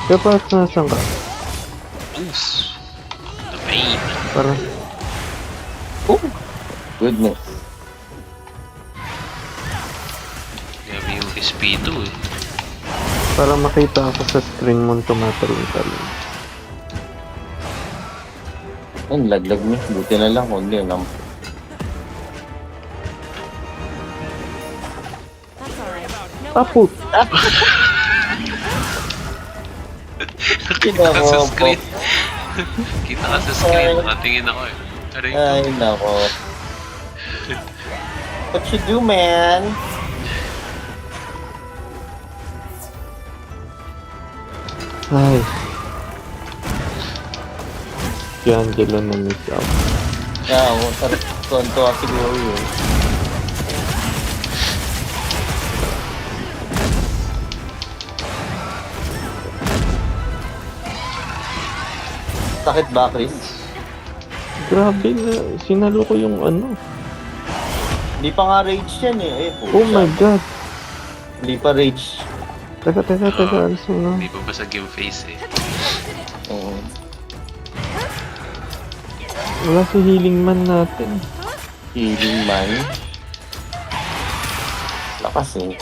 Kaya parang nasan ka? Oof. The pain. Parang, Oh! Goodness. Grabe yung SP2 eh. parang makita ako sa screen mo tumatalon-talon. Ang laglag niya. Buti na lang. Kundi lang. That's alright. No Tapos, Kita ka sa screen. Kita ka sa screen. Nakatingin ako eh. Aray ko. Ay, nako. What you do, man? ay. Si Angelo na miss out. Oo, tonto siguro yun. Sakit ba, Chris? Grabe na, sinalo ko yung ano. Hindi pa nga rage yan eh. Oh my god. Hindi pa rage. Teka, alis mo na. Hindi pa basag yung face eh. Oo. Wala si healing man natin. Healing man. Lakas eh.